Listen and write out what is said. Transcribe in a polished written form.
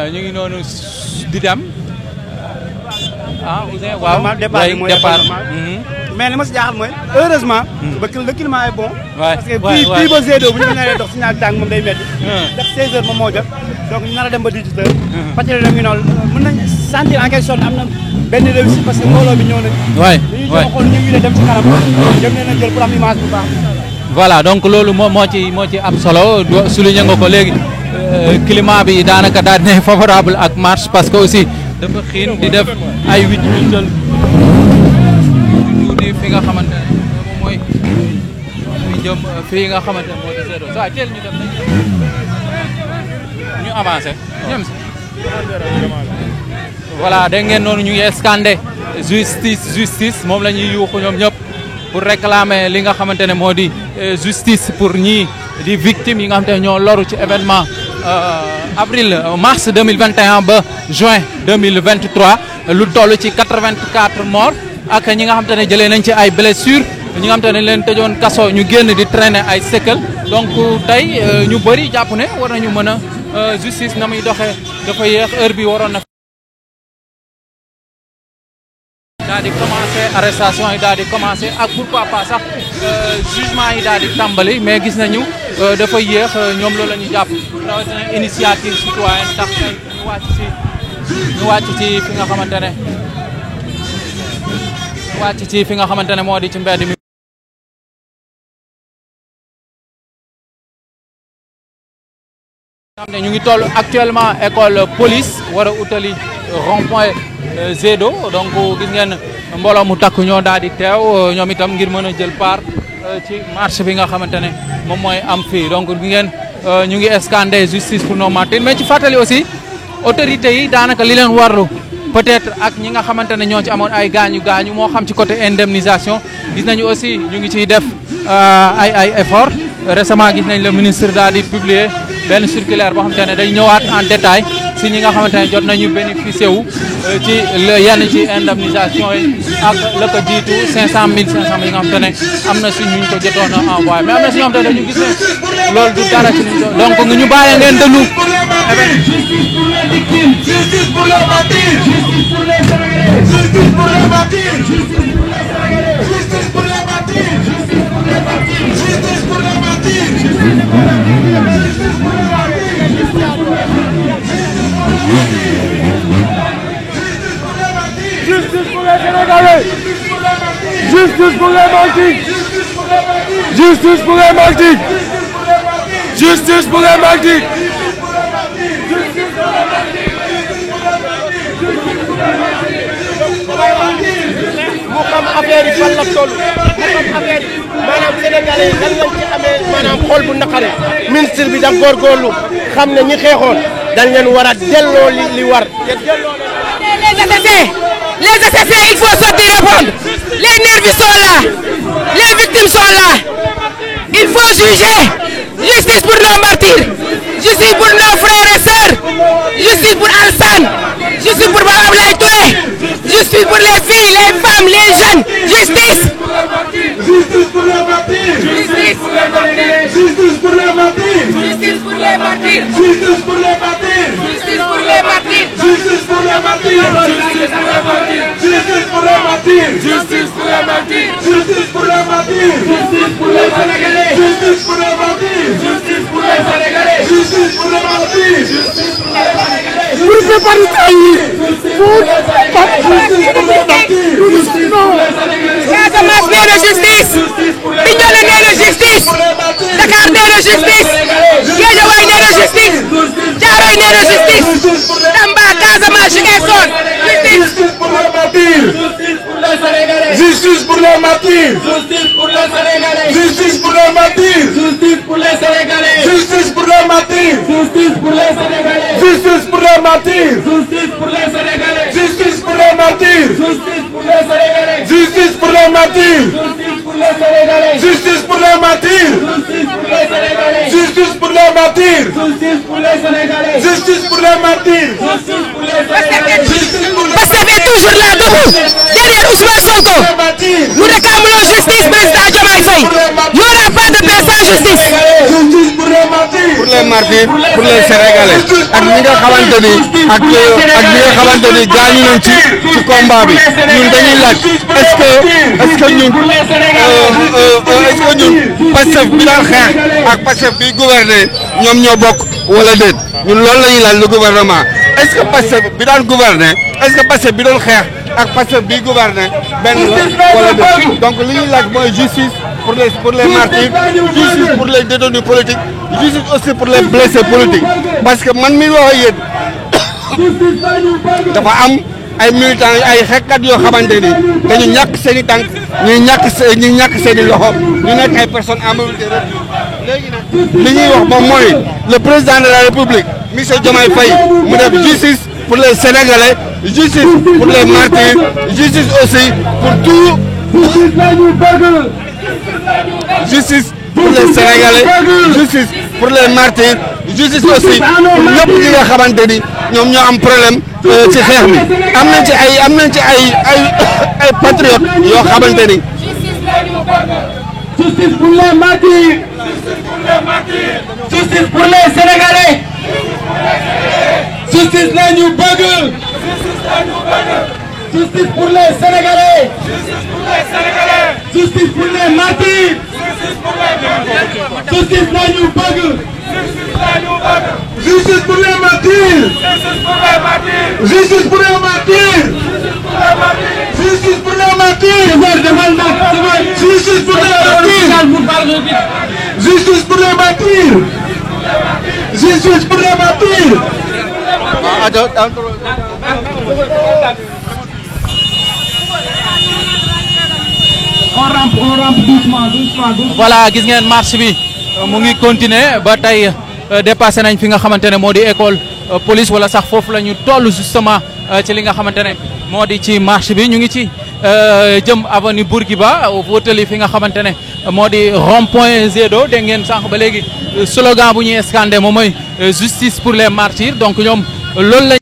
ñu ngi noonu di dem Ouzin waaw départ mais li ma si jaaxal mooy heureusement. ba le climat est bon. parce que fii ba G2 bu ñu naree dox si naaj tàng moom day métti. ndax 16h moom moo jot donc ñu nar a dem ba 18h. patriote yi noonu mën nañ sentir en quelque sorte am na benn réussite parce que mbooloo bi ñëw nañ. waay waay dañuy xool ñu ngi dem ci kanam jëm leen a jël pour am image bu baax. voilà donc loolu moo ci am solo souligné nga ko léegi climat bi daanaka daal di favorable ak marche parce que aussi dafa xiin di def ay 8 minutes di fi nga xamante ne moom mooy jëm fii nga xamante ne moo di G2 saa teel ñu dem ñu avancé ñëm si voilà dégg ngeen noonu ñu ngi scandé justice moom la ñuy yuuxu ñoom ñëpp pour réclamer li nga xamante ne moo di justice pour ñii di victimes yi nga xamante ne ñoo loru ci événement mars 2021 ba juin 2023 lu toll ci 84 morts ak ñi nga xamante ne jëlee nañ ci ay blessures ñi nga xamante ne leen tëjoon kaso ñu génn di traîner ay séquelles donc tey ñu bëri jàpp ne war nañu mën a justice na muy doxee dafa yéex heure bi waroon na daal di commencé arrestation yi daal di commencé ak pourquoi pas sax jugement yi daal di tàmbali mais gis nañu dafa yéex ñoom loolu la ñu jàpp rawatina initiative citoyenne tax ñu wàcc ci fi nga xamante ne moo di ci mbedd mi ñu ngi toll actuellement école police war a utali rond-point G2 donc gis ngeen mbooloo mu takk ñoo daal di teew ñoom itam ngir mën a jël part ci marche bi nga xamante ne moom mooy am fii donc gis ngeen ñu ngi scander justice pour nos martyrs mais ci fàttali aussi autorités yi daanaka li leen warlu peut-être ak ñi nga xamante ne ñoo ci amoon ay gaañu moo xam ci côté indemnisation gis nañu aussi ñu ngi ciy def ay effort récemment gis nañ le ministre daal di publier benn circulaire boo xamante ne day ñëwaat en détail si ñi nga xamante ne jot nañu bénéficier wu ci yenn ci indemnisation yi ak la ko jiitu 500 000 yi nga xamante ne am na si ñu ko jotoon a envoyé mais am na si ñoo xamante ne dañu gis ne loolu du dara ci donc ñu bàyyi ngeen déglu. Justice pour les martyrs. Justice pour les martyrs. Justice pour les martyrs. Justice pour les martyrs. Justice pour les martyrs. Justice pour les Sénégalais. Justice pour les martyrs. Justice pour les martyrs. Justice pour les martyrs. mu xam affaire yi fan la toll mu xam affaire yi maanaam sénégalais yi lan lañ ci amee maanaam xol bu naqari ministre bi da góorgóorlu xam ne ñi xeexoon dañ leen war a delloo li war. les assassins il faut sortir répondre les nervis sont là les victimes sont là il faut juger justice pour nos martyrs justice pour nos frères et sœurs justice pour Alassane justice pour Mame Abdoulaye Touré justice pour les filles les femmes les jeunes justice. Justice pour les martyrs. Justice pour les martyrs. Justice pour les martyrs. Justice pour les martyrs. Justice pour les martyrs. Justice pour les martyrs. Justice pour les martyrs. Justice pour les martyrs. Justice pour les martyrs. Justice pour les martyrs. Justice pour les Sénégalais. Justice pour les martyrs. Justice pour les Sénégalais. Justice pour les martyrs. Justice pour les Sénégalais. Pour préparer ça Casamance nee na justice Bignona nee na justice Dakar nee na justice Guédiawaye nee na justice Thiaroye nee na justice Tamba Casamance Ziguinchor justice pour les martyrs justice pour les martyrs justice pour les Sénégalais justice pour les martyrs justice pour les Sénégalais justice pour les martyrs justice pour les Sénégalais justice pour les martyrs justice pour les Sénégalais justice pour les martyrs justice pour les Sénégalais justice pour les martyrs justice pour les martyrs justice pour les martyrs justice pour les Sénégalais justice pour les martyrs justice pour les Sénégalais justice pour les Sénégalais. Pastef est toujours là debout derrière Ousmane Sonko. Nous réclamons justice président Diomaye Faye. Il n'y aura pas de paix sans justice. Justice pour les martyrs. les martyrs pour les Sénégalais ak ñi nga xamante ni ak ñi nga xamante ni gaañu nañ ci combat bi ñun dañuy laaj est-ce que ñun Pastef bi daan xeex ak Pastef bi gouverner ñoom ñoo bokk wala déet ñun loolu la ñuy laaj le gouvernement est-ce que Pastef bi daan gouverner est-ce que Pastef bi doon xeex ak Pastef bi gouverner benn wala déet donc li ñuy laaj mooy justice pour les martyrs, justice pour les détenus politiques, justice aussi pour les blessés politiques. Parce que man mi wax yéen dafa am ay militants ay xeexkat yoo xamante ni dañu ñàkk seen i tànk ñu ñàkk seen i loxo ñu nekk ay personnes en mobilité réduite. léegi nag li ñuy wax moom mooy le président de la République monsieur Diomaye Faye mu def justice pour les Sénégalais, justice pour les martyrs, justice aussi pour tout. Justice pour les Sénégalais, justice pour les martyrs, justice aussi pour ñëpp ñi nga xamante ni ñoom ñoo am problème ci xeex bi am nañ ci ay patriotes yoo xamante ni. Justice pour les martyrs, justice pour les Sénégalais, justice la ñu bëgg. Justice pour les Sénégalais. Justice pour les martyrs. Justice la ñu bëgg. Justice pour les martyrs. Justice pour les martyrs. Justice pour les martyrs. Justice pour les martyrs. Justice pour les martyrs. Justice pour les martyrs. On rampe doucement. Voilà gis ngeen marche bi mu ngi continuer ba tey dépassé nañ fi nga xamante ne moo di école police wala sax foofu la ñu toll justement ci li nga xamante ne moo di ci marche bi ñu ngi ci jëm avenue Bourguiba wutali fi nga xamante ne moo di rond-point Zedo dégg ngeen sànq ba léegi slogan bu ñuy scandé moom mooy justice pour les martyrs donc ñoom loolu la